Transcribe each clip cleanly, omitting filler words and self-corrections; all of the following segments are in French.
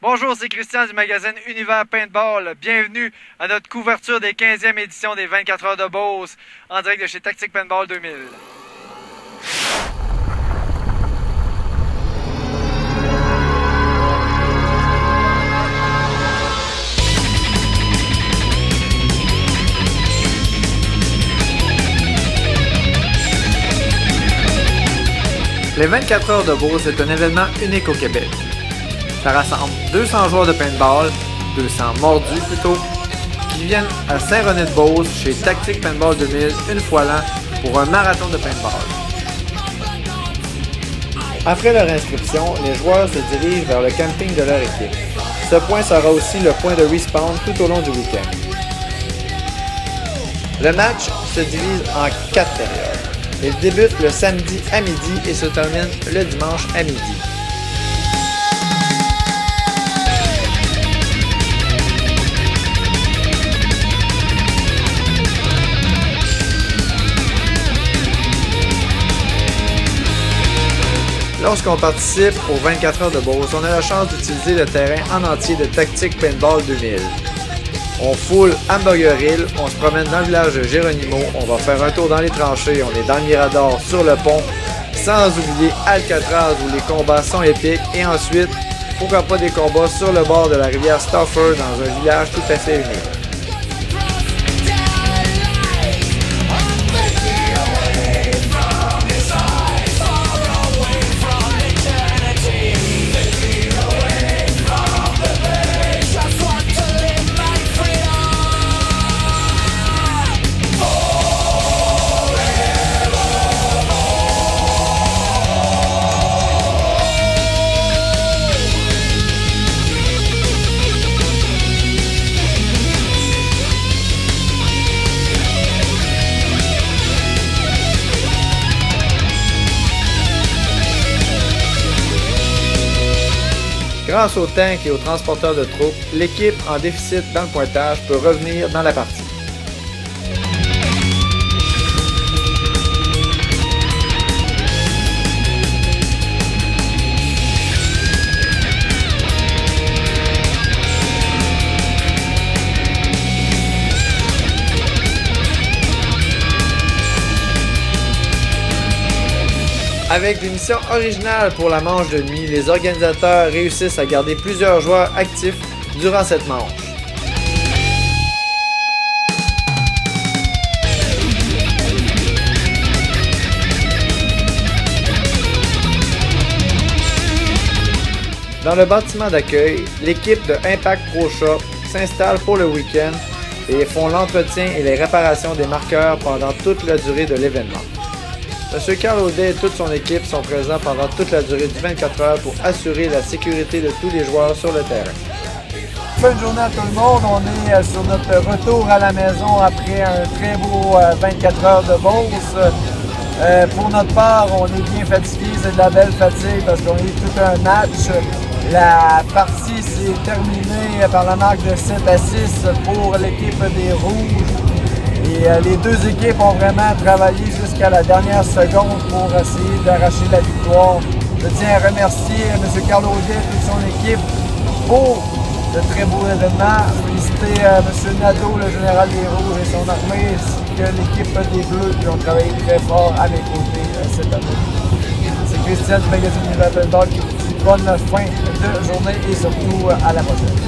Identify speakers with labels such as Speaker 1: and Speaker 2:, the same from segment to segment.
Speaker 1: Bonjour, c'est Christian du magazine Univers Paintball. Bienvenue à notre couverture des 15e éditions des 24 heures de Beauce en direct de chez Tactique Paintball 2000. Les 24 heures de Beauce est un événement unique au Québec. Ça rassemble 200 joueurs de paintball, 200 mordus plutôt, qui viennent à Saint-René-de-Beauce chez Tactique Paintball 2000 une fois l'an pour un marathon de paintball. Après leur inscription, les joueurs se dirigent vers le camping de leur équipe. Ce point sera aussi le point de respawn tout au long du week-end. Le match se divise en 4 périodes. Il débute le samedi à midi et se termine le dimanche à midi. Lorsqu'on participe aux 24 heures de Beauce, on a la chance d'utiliser le terrain en entier de Tactique Paintball 2000. On foule Hamburger Hill, on se promène dans le village de Géronimo, on va faire un tour dans les tranchées, on est dans le Mirador, sur le pont, sans oublier Alcatraz où les combats sont épiques, et ensuite, pourquoi pas des combats sur le bord de la rivière Stauffer dans un village tout à fait unique. Grâce aux tanks et aux transporteurs de troupes, l'équipe en déficit dans le pointage peut revenir dans la partie. Avec des missions originales pour la manche de nuit, les organisateurs réussissent à garder plusieurs joueurs actifs durant cette manche. Dans le bâtiment d'accueil, l'équipe de Impact Pro Shop s'installe pour le week-end et font l'entretien et les réparations des marqueurs pendant toute la durée de l'événement. M. Carl Audet et toute son équipe sont présents pendant toute la durée du 24 heures pour assurer la sécurité de tous les joueurs sur le terrain. Bonne journée à tout le monde, on est sur notre retour à la maison après un très beau 24 heures de Beauce. Pour notre part, on est bien fatigué, c'est de la belle fatigue parce qu'on a eu tout un match. La partie s'est terminée par la marque de 7 à 6 pour l'équipe des Rouges. Et les deux équipes ont vraiment travaillé jusqu'à la dernière seconde pour essayer d'arracher la victoire. Je tiens à remercier M. Carl Audet et toute son équipe pour le très beau événement. Féliciter M. Nadeau, le général des Rouges et son armée, ainsi que l'équipe des Bleus qui ont travaillé très fort à mes côtés cette année. C'est Christian du magazine Univers Paintball qui vous dit bonne fin de journée et surtout à la prochaine.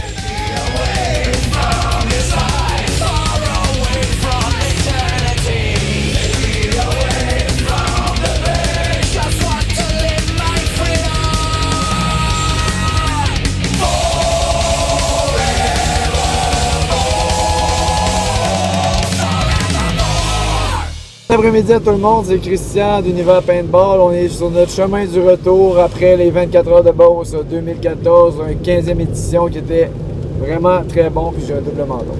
Speaker 1: Bon après-midi à tout le monde, c'est Christian d'Univers Paintball. On est sur notre chemin du retour après les 24 heures de Beauce 2014, une 15e édition qui était vraiment très bon, puis j'ai un double menton.